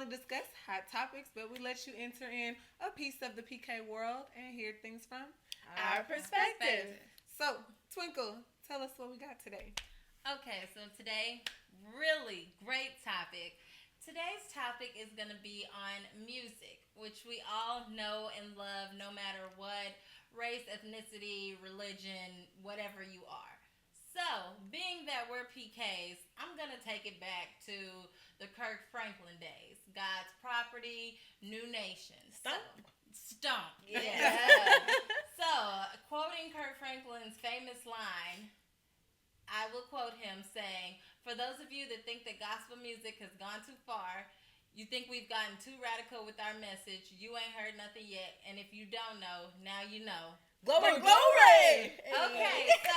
only discuss hot topics, but we let you enter in a piece of the PK world and hear things from Our perspective. So, Twinkle, tell us what we got today. Okay, so today, really great topic. Today's topic is going to be on music, which we all know and love no matter what race, ethnicity, religion, whatever you are. So, being that we're PKs, I'm going to take it back to the Kirk Franklin days. God's property, new nation. Stomp. Stomp. Yeah. So, quoting Kirk Franklin's famous line, I will quote him saying, "For those of you that think that gospel music has gone too far, you think we've gotten too radical with our message, you ain't heard nothing yet. And if you don't know, now you know." Glory, glory! Okay, so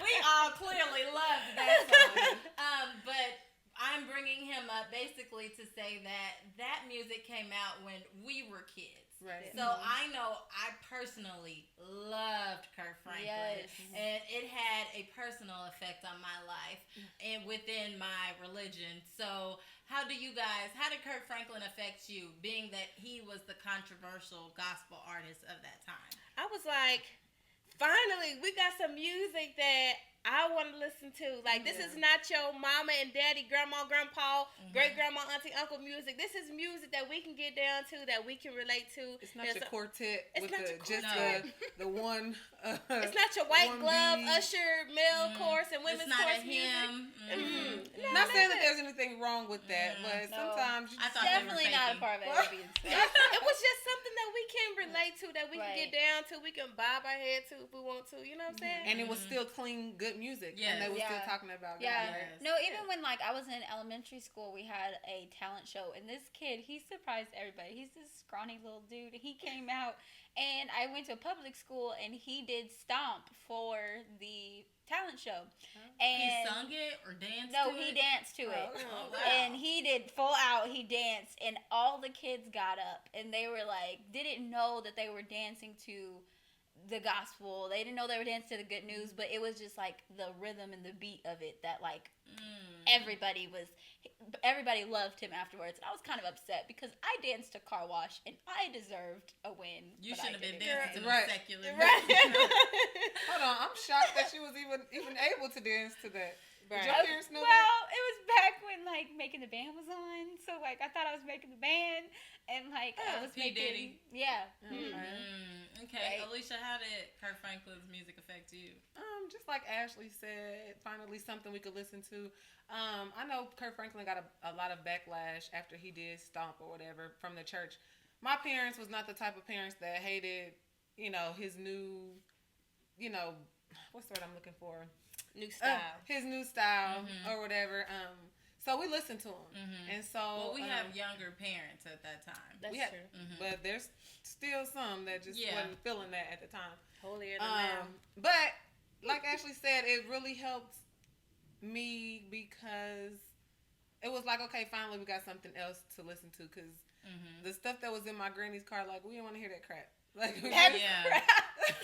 we all clearly loved that song. But I'm bringing him up basically to say that music came out when we were kids. Right. So I know I personally loved Kirk Franklin. Yes. And it had a personal effect on my life and within my religion. So how did Kirk Franklin affect you, being that he was the controversial gospel artist of that time? I was like, finally, we got some music that I want to listen to. Like, this is not your mama and daddy, grandma, grandpa, great-grandma, auntie, uncle music. This is music that we can get down to, that we can relate to. It's not your quartet with the one. It's not your white glove, beat. usher, male chorus, and women's It's not chorus a music. hymn. Not saying that there's anything wrong with that, but sometimes you I just thought they were Definitely not a faking. part of Arabian stuff. It was just something that we can relate to, that we can Right. get down to, we can bob our head to if we want to. You know what I'm saying? and it was still clean, good music. Yes. And they were still Yeah. talking about Yeah. God. Yes. No, even when like I was in elementary school, we had a talent show, and this kid, he surprised everybody. He's this scrawny little dude. He came out, and I went to a public school, and he did stomp for the talent show. And He sung it or danced no, to he it? danced to it. Oh, wow. And he did full out. He danced, and all the kids got up, and they were like, didn't know that they were dancing to the gospel. They didn't know they were dancing to the good news, but it was just like the rhythm and the beat of it that like everybody loved him afterwards. And I was kind of upset because I danced to Car Wash and I deserved a win. You but I should have been didn't. dancing to Right. the secular Right. music. Hold on, I'm shocked that she was even able to dance to that. Did your Right. parents know that? Well, it was back when like Making the Band was on, so like I thought I was making the band, and like I was P. making, Diddy. yeah. Okay, Right. Alicia, how did Kirk Franklin's music affect you? Just like Ashley said, finally something we could listen to. I know Kirk Franklin got a lot of backlash after he did Stomp or whatever from the church. My parents was not the type of parents that hated, his new, what's the word I'm looking for? New style. His new style or whatever. So we listened to him, and so Well, we have younger parents at that time. That's we had, true. but there's still some that just wasn't feeling that at the time. Holier than thou. But like Ashley said, it really helped me because it was like, okay, finally we got something else to listen to, because the stuff that was in my granny's car, like, we didn't want to hear that crap. Like, That's Yeah. crap.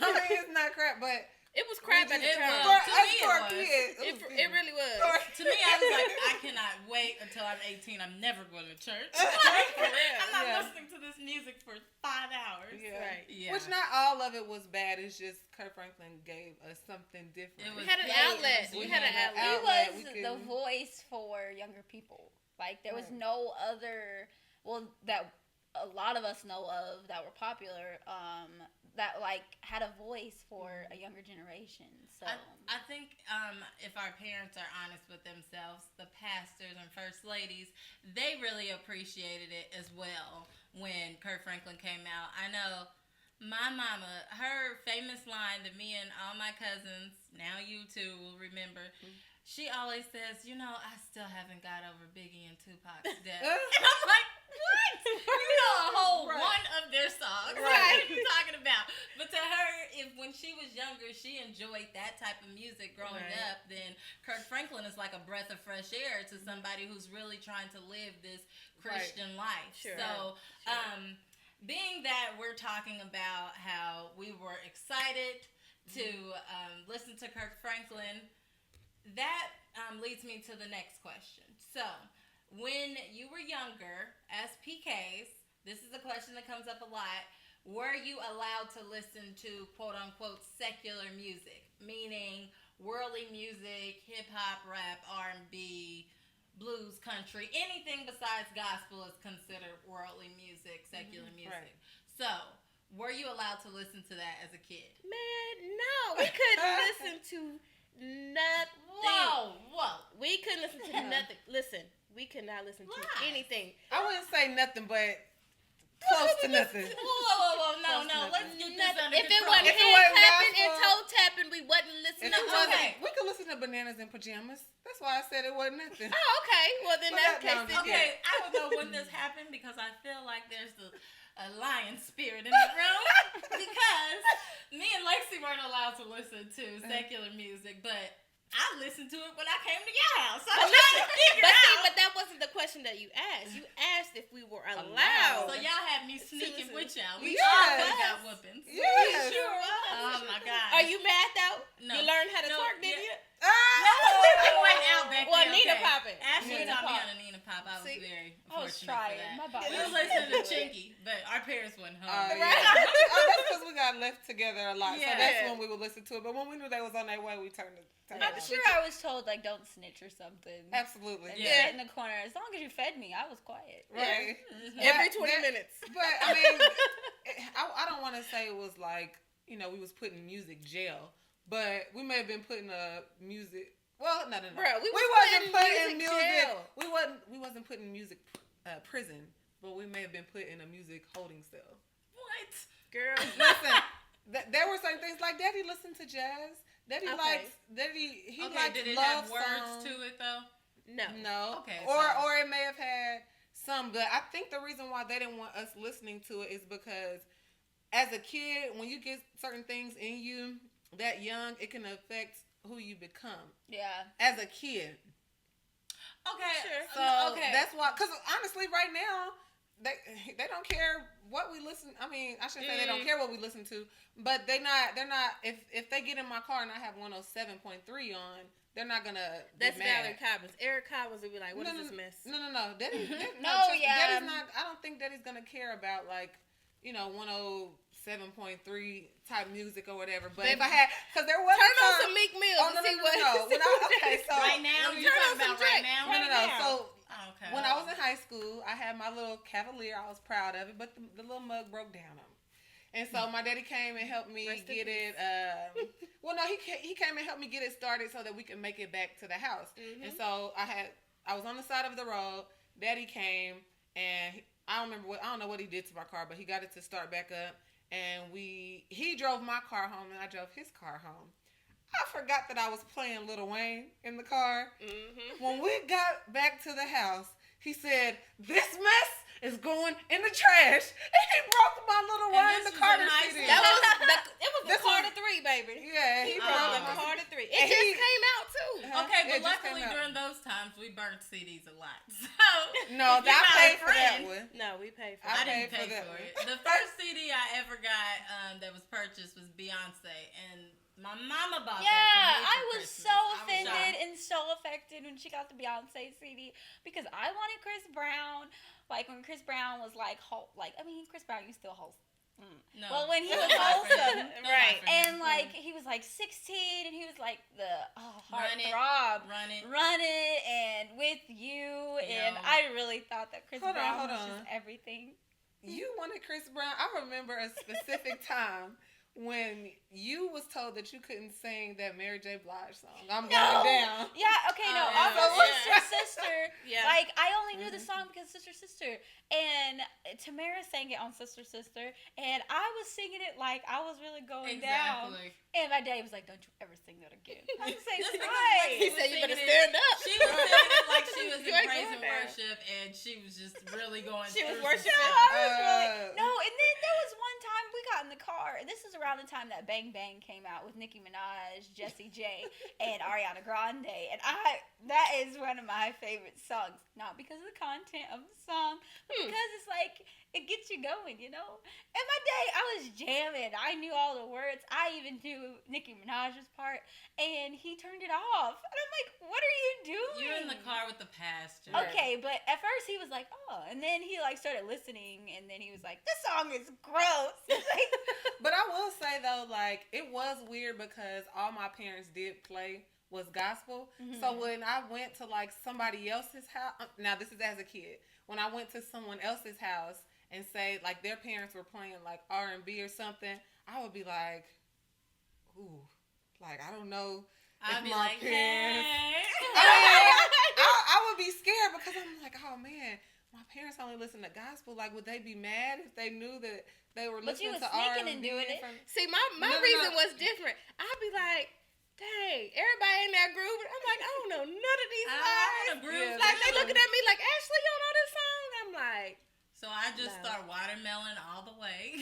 I mean, it's not crap, but It was crap at the It time. was. To me, for it a was. kid, It really was. To me, I was like, I cannot wait until I'm 18. I'm never going to church. For real. I'm not Yeah. listening to this music for 5 hours. Yeah. Right. Yeah. Which not all of it was bad. It's just Kirk Franklin gave us something different. It was We had an great. outlet. We had an He outlet. outlet. was We the can- voice for younger people. Like there was Right. no other, well, that a lot of us know of that were popular. That like had a voice for a younger generation. So I think if our parents are honest with themselves, the pastors and first ladies, they really appreciated it as well when Kirk Franklin came out. I know my mama, her famous line to me and all my cousins, now you too will remember, she always says, I still haven't got over Biggie and Tupac's death. And I'm like, what? You know a whole Right. one of their songs. Right. What are you talking about? But to her, when she was younger, she enjoyed that type of music growing Right. up, then Kirk Franklin is like a breath of fresh air to somebody who's really trying to live this Christian life. Sure. So, being that we're talking about how we were excited to listen to Kirk Franklin, that leads me to the next question. So, when you were younger, as PKs, this is a question that comes up a lot. Were you allowed to listen to quote unquote secular music, meaning worldly music, hip hop, rap, R&B, blues, country, anything besides gospel is considered worldly music, secular music. Right. So, were you allowed to listen to that as a kid? Man, no, we couldn't listen to nothing. Whoa. We couldn't listen to nothing. Listen, we could not listen to Why? anything. I wouldn't say nothing, but close to nothing. Whoa, no, Close to let's get this Nothing. under If it control. wasn't If it hand wasn't clapping and gospel- toe tapping, we wasn't If listening it to wasn't, Okay. we could listen to Bananas in Pajamas. That's why I said it wasn't nothing. Oh, okay. Well, then But that's that case. sounds Okay, I don't know when this happened because I feel like there's a lion spirit in the room because me and Lexi weren't allowed to listen to secular music, but I listened to it when I came to your house. So I'm trying to figure out. But that wasn't the question that you asked. You asked if we were Allowed. allowed. So y'all had me sneaking with y'all. We Yes. all could have got whoopings. Yes. Sure was. Oh my god. Are you mad though? No. You learned how to No, twerk, didn't yeah. you? I went out back Well, then. Nina okay. popping. Ashley Nina taught me pop. how to Nina pop. I was See? very I was fortunate trying. for that. My body We was was listening to into it. Chinky, but our parents went home. Oh, Right. yeah. That's because we got left together a lot. So Yeah. that's when we would listen to it. But when we knew they was on their way, we turned it I'm off. sure I was told like don't snitch or something. Absolutely. And Yeah. sit in the corner. As long as you fed me, I was quiet. Right. Every But 20 that- minutes. But I mean, I don't want to say it was like, we was put in music jail, but we may have been put in a music. Well, no. Bruh, we wasn't was put put in in music music. jail. We wasn't put in music prison, but we may have been put in a music holding cell. What? Girl. Listen, there were certain things like Daddy listened to jazz. Daddy Okay. likes he Okay, likes did it love have words songs. to it though? No. No. Okay, Or so- or it may have had some, but I think the reason why they didn't want us listening to it is because as a kid, when you get certain things in you that young, it can affect who you become Yeah. as a kid. Okay. Sure. So okay. that's why, because honestly, right now, they don't care what we listen. I mean, I shouldn't say they don't care what we listen to, but they're not. If they get in my car and I have 107.3 on, they're not gonna. That's be mad. Valerie Cobbins. Eric Cobbins would be like, "What is this mess?" No. Daddy, No, trust me, yeah. Daddy's not. I don't think Daddy's gonna care about 107.3 type music or whatever. But if I had, because there was Turn a on time- some Meek Mills Oh and no. see what. When okay, so Right now, you Turn on talking some about right Drake. now? no. now. So Oh, okay. when I was in high school, I had my little Cavalier. I was proud of it, but the little mug broke down on me. And so my daddy came and helped me Rest in get it. Well, no, he came and helped me get it started so that we could make it back to the house. Mhm. And so I was on the side of the road. Daddy came and I don't know what he did to my car, but he got it to start back up. And he drove my car home and I drove his car home. I forgot that I was playing Lil Wayne in the car. Mhm. When we got back to the house, he said, "This mess is going in the trash." And he broke my Lil And Wayne, this the was Carter in high CD. school? It was the This Carter was- 3, baby. Yeah, He he broke broke the Oh. my Carter 3. It And just he- came out too. Okay, It but just came luckily out. during those times we burnt CDs a lot. So No, if you I got a paid for that friend- one. No, we paid for I it. I didn't paid pay for that for one. it. The first CD I ever got that was purchased was Beyonce, and my mama bought Yeah, that for me I for was Christmas. so I was offended shocked. and so affected when she got the Beyonce CD because I wanted Chris Brown. Like when Chris Brown was like, Chris Brown, you still wholesome. No. Well, when he Still was not for him. wholesome, Still not right, for him. and like he was like 16 and he was like the Run it. heartthrob. Run it. Run It and With You, and Yo. I really thought that Chris Hold on, Brown hold was on. just everything. You wanted Chris Brown. I remember a specific time when you was told that you couldn't sing that Mary J. Blige song. I'm No. going down. Yeah, okay, no, yeah. also Yeah. Sister. Yeah. Like I only knew the song because Sister, and Tamara sang it on Sister, and I was singing it like I was really going down. Exactly. And my dad was like, "Don't you ever sing that again." I was like, Just because "Why?" He was said, "You better singing stand up." She was singing it like she was You in ain't praise going and there. worship, and she was just really going. She was through worshiping. some No, stuff. I was really Uh, no. And then there was one time we got in the car. And this is around the time that Bang Bang came out with Nicki Minaj, Jessie J, and Ariana Grande. And that is one of my favorite songs. Not because of the content of the song, but because it's like it gets you going, you know. And my day, I was jamming. I knew all the words. I even knew Nicki Minaj's part, and he turned it off. And I'm like, "What are you doing? You're in the car with the pastor. Okay, but at first he was like, oh, and then he like started listening, and then he was like, this song is gross. But I will say though, like it was weird because all my parents did play was gospel. So when I went to like somebody else's house, now this is as a kid, when I went to someone else's house and say like their parents were playing like R&B or something, I would be like, ooh, like I don't know. I'd if be my like, parents, hey. I would be scared because I'm like, oh man, my parents only listen to gospel. Like, would they be mad if they knew that they were But you listening was to sneaking R&B and doing it. See, my No. reason was different. I'd be like, dang, everybody in that group. I'm like, I don't know none of these I lines. wanna groove Yeah, Like, they too. looking at me like, Ashley, you don't know this song? I'm like, So I just No. start watermelon all the way,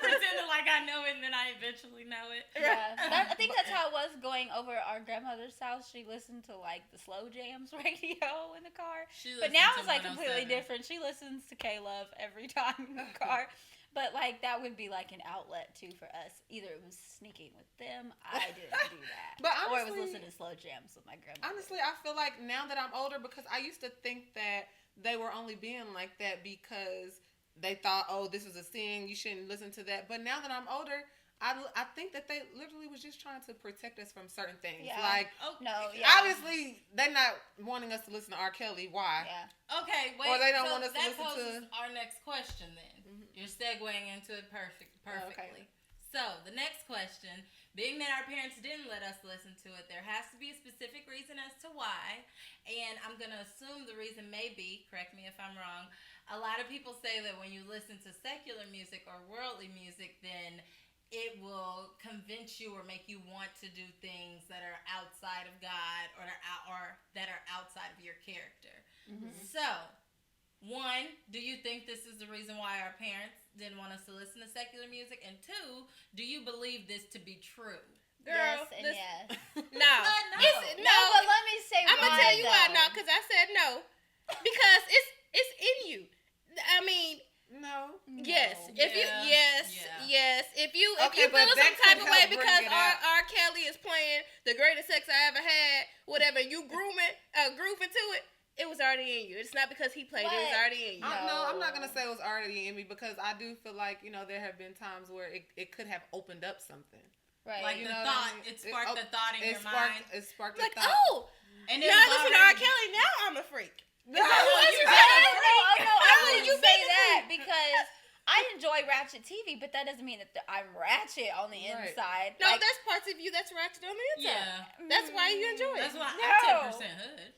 pretending like I know it, and then I eventually know it. Yeah, I think that's how it was going over at our grandmother's house. She listened to like the slow jams radio in the car. She But listened now to it's like completely 107. different. She listens to K-Love every time in the car. But like that would be like an outlet too for us. Either it was sneaking with them. I didn't do that. But or it was honestly- listening to slow jams with my grandmother. Honestly, I feel like now that I'm older, because I used to think that they were only being like that because they thought, oh, this is a sin, you shouldn't listen to that. But now that I'm older, I think that they literally was just trying to protect us from certain things. Yeah. Like, Oh, No, yeah. obviously, they're not wanting us to listen to R. Kelly. Why? Yeah. Okay, wait. Or they don't so want us to that listen poses to- our next question. Then you're segueing into it perfectly. So the next question, being that our parents didn't let us listen to it, there has to be a specific reason as to why, and I'm gonna assume the reason may be, correct me if I'm wrong, a lot of people say that when you listen to secular music or worldly music, then it will convince you or make you want to do things that are outside of God or that are outside of your character. So, one, do you think this is the reason why our parents didn't want us to listen to secular music? And two, do you believe this to be true? girl, Yes and this, yes. no. No. It's, No, but let me say I'm why. gonna tell you why though. no, because I said no, because it's in you. I mean, No. yes. No. If you Yeah. yes, if you Okay, feel but some that type could of way help bring because it out. R. Kelly is playing the greatest sex I ever had, whatever, you grooving to it, it was already in you. It's not because he played it was But- already in you. No, I'm not No. gonna say it was already in me because I do feel like there have been times where it could have opened up something. Right. Like You the know what I thought, mean? it sparked the thought in your mind. It sparked Like, a thought. oh, And now it I was listen to R. already- Kelly, now I'm a freak. No, what you No, said? I wouldn't You say made it that because I enjoy ratchet TV, but that doesn't mean that I'm ratchet on the Right. inside. No, Like, that's parts of you that's ratchet on the inside. Yeah. That's why you enjoy it. That's why No. I'm 10% hood.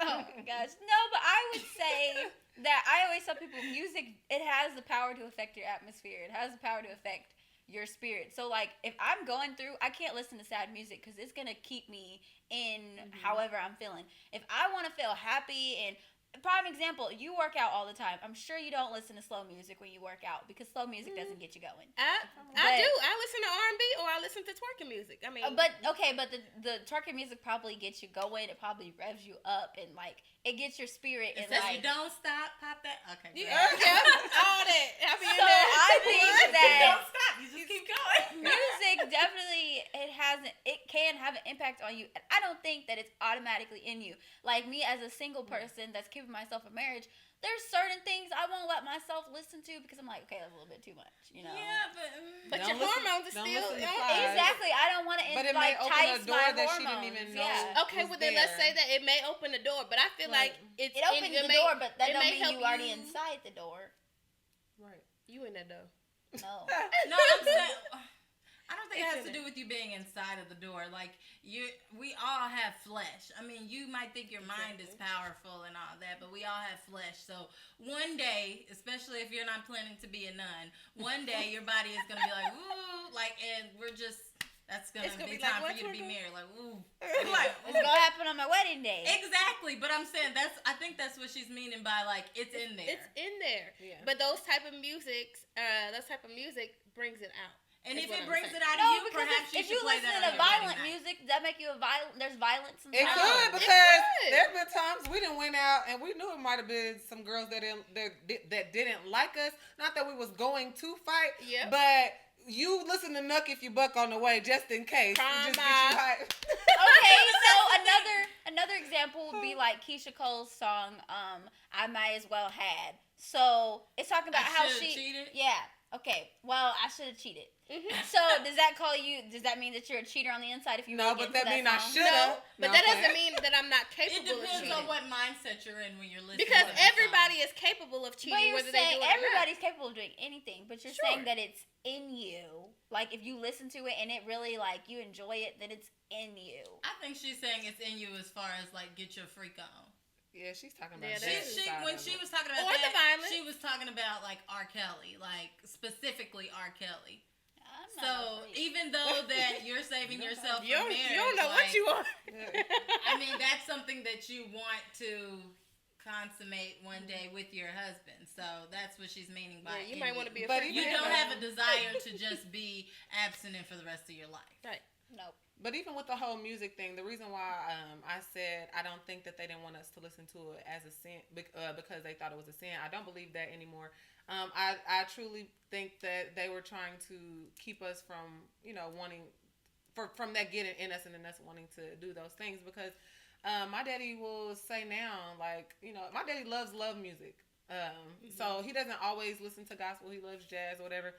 oh my gosh, no, but I would say that I always tell people music, it has the power to affect your atmosphere. It has the power to affect your spirit. So like if I'm going through, I can't listen to sad music because it's gonna keep me in however I'm feeling. If I want to feel happy and prime example, you work out all the time. I'm sure you don't listen to slow music when you work out because slow music doesn't get you going. I But- do. I listen to R&B or I listen to twerking music. I mean, But the twerking music probably gets you going. It probably revs you up and like it gets your spirit It and says like. you don't stop, pop that. Okay. yeah, great. all that. I be in So there. I think You that don't stop. You just keep going. music definitely it can have an impact on you. And I don't think that it's automatically in you. Like me as a single person that's keeping myself in marriage, there's certain things I won't let myself listen to because I'm like, okay, that's a little bit too much, you know. Yeah, But Don't your listen- hormones are don't still listen to on. Plies. Exactly. I don't want to But it may like open a entice door my that she hormones. didn't even know. Yeah. Okay, was well then let's there. say that it may open the door, but I feel Right. like it's It opens the door, but that it don't may mean help you already you- inside the door. Right. You in that door. No. No, I'm saying. I don't think it It's has in to do with you being inside of the door. Like we all have flesh. I mean, you might think your mind is powerful and all that, but we all have flesh. So one day, especially if you're not planning to be a nun, one day your body is gonna be like, ooh, like, and we're just. That's gonna, It's gonna be be like, time for what's you to be wrong? married. Like, ooh, like, It's gonna happen on my wedding day. exactly. But I'm saying I think that's what she's meaning by like it's in there. It's in there. Yeah. But those type of music brings it out. And is if what it I'm brings saying. it out of No, you, because perhaps if you you should play listen that to on your violent wedding night. music, that make you there's violence It inside. could It because could. there have been times we didn't went out and we knew it might have been some girls that didn't like us. Not that we was going to fight, Yep. but you listen to Nuck If You Buck on the way just in case. Prime It just vibe. get you hype. Okay, so another example example would be like Keisha Cole's song, I Might As Well Had. So it's talking about how she cheated. Yeah. Okay. Well, I should have cheated. Mhm. So does that mean that you're a cheater on the inside if you No, really but get that into mean I song? should have. But that doesn't mean that I'm not It capable of depends cheating. on what mindset you're in when you're listening. Because to that everybody song. is capable of But cheating, you're whether they saying do it or not. everybody's capable of doing anything, but you're Sure. saying that it's in you. Like if you listen to it and it really like you enjoy it, then it's in you. I think she's saying it's in you as far as like get your freak on. Yeah, she's talking about Yeah, that. that is. When she was talking about Or the that, violence. she was talking about like R. Kelly, like specifically R. Kelly. I'm not So a freak. even though that you're saving yourself You from don't, marriage, you don't know like, what you want. I mean, that's something that you want to consummate one day with your husband. So that's what she's meaning by Yeah, you in might want to be a But freak. You even- don't have a desire to just be abstinent for the rest of your life. Right. Nope. But even with the whole music thing, the reason why I said I don't think that they didn't want us to listen to it as a sin because they thought it was a sin. I don't believe that anymore. I truly think that they were trying to keep us from, wanting from that getting in us and then us wanting to do those things because my daddy will say now, like, my daddy loves love music. So he doesn't always listen to gospel. He loves jazz or whatever.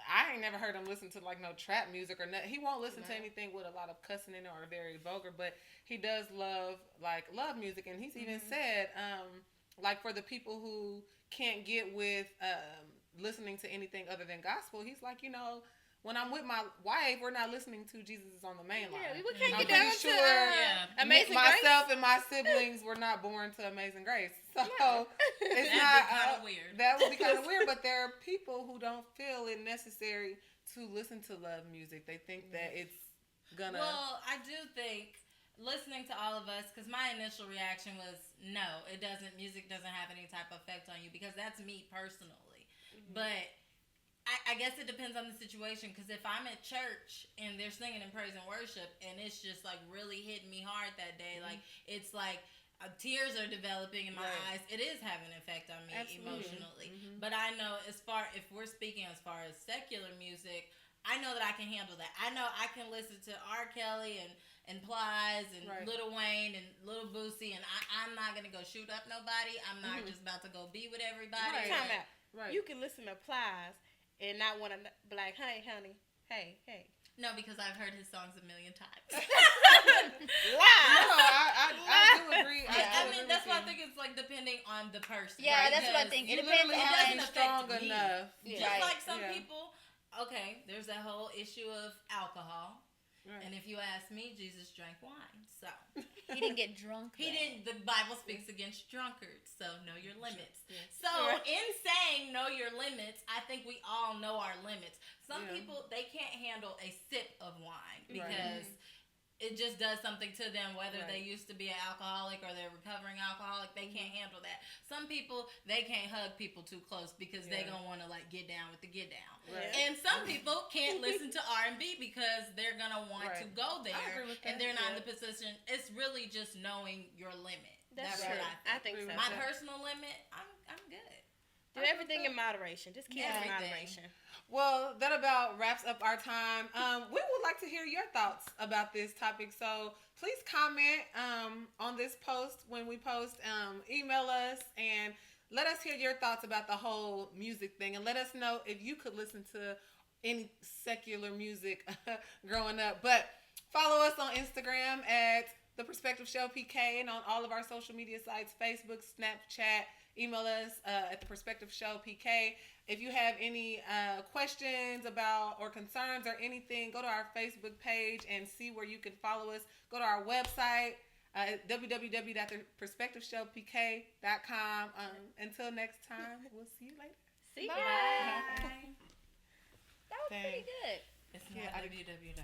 I ain't never heard him listen to like no trap music or nothing. He won't listen to anything with a lot of cussing in it or very vulgar, but he does love music. And he's even said, like for the people who can't get with listening to anything other than gospel, he's like, when I'm with my wife, we're not listening to Jesus is on the main line. Yeah, we can't I'm get down pretty to sure Amazing myself and my siblings were not born to Amazing Grace. So it's That'd not be kind of weird. that would be kind of weird, but there are people who don't feel it necessary to listen to love music. They think that it's gonna. Well, I do think listening to all of us, because my initial reaction was no, it doesn't. Music doesn't have any type of effect on you because that's me personally. But I guess it depends on the situation. Because if I'm at church and they're singing in praise and worship, and it's just like really hitting me hard that day, like it's like. Tears are developing in my eyes. It is having an effect on me emotionally. But I know if we're speaking as far as secular music, I know that I can handle that. I know I can listen to R. Kelly and Plies and Lil Wayne and Lil Boosie, and I'm not going to go shoot up nobody. I'm not just about to go be with everybody. Right. Time out. Right. You can listen to Plies and not want to be like, hey, honey, hey. No, because I've heard his songs a million times. No, I do agree. I mean, that's why I think it's like depending on the person. Yeah, right? that's what I Because think. You It depends literally it have to doesn't be affect strong me. enough. Just Right. like some Yeah. people, okay, there's that whole issue of alcohol. Right. And if you ask me, Jesus drank wine. So He didn't get drunk. he though. didn't. The Bible speaks against drunkards. So know your limits. Yeah. So Right. in saying know your limits, I think we all know our limits. Some Yeah. people, they can't handle a sip of wine Right. because it just does something to them, whether Right. they used to be an alcoholic or they're recovering alcoholic. They can't handle that. Some people, they can't hug people too close because they Yeah. gonna want to like get down with the get down. Right. And some people can't listen to R&B because they're gonna want to Right. go I there, agree with that. and they're not in Yeah. the position. It's really just knowing your limit. That's what true. I I think so. Agree with My that. personal limit, I'm good. Do everything in moderation. Just keep it in Everything. moderation. Well, that about wraps up our time. We would like to hear your thoughts about this topic. So please comment on this post when we post. Email us and let us hear your thoughts about the whole music thing. And let us know if you could listen to any secular music growing up. But follow us on Instagram at The Perspective Show PK and on all of our social media sites, Facebook, Snapchat. Email us at The Perspective Show PK. If you have any questions about or concerns or anything, go to our Facebook page and see where you can follow us. Go to our website, www.theperspectiveshowpk.com. Until next time, we'll see you later. See you. Bye. Bye. That was pretty good. It's Yeah, not I- www.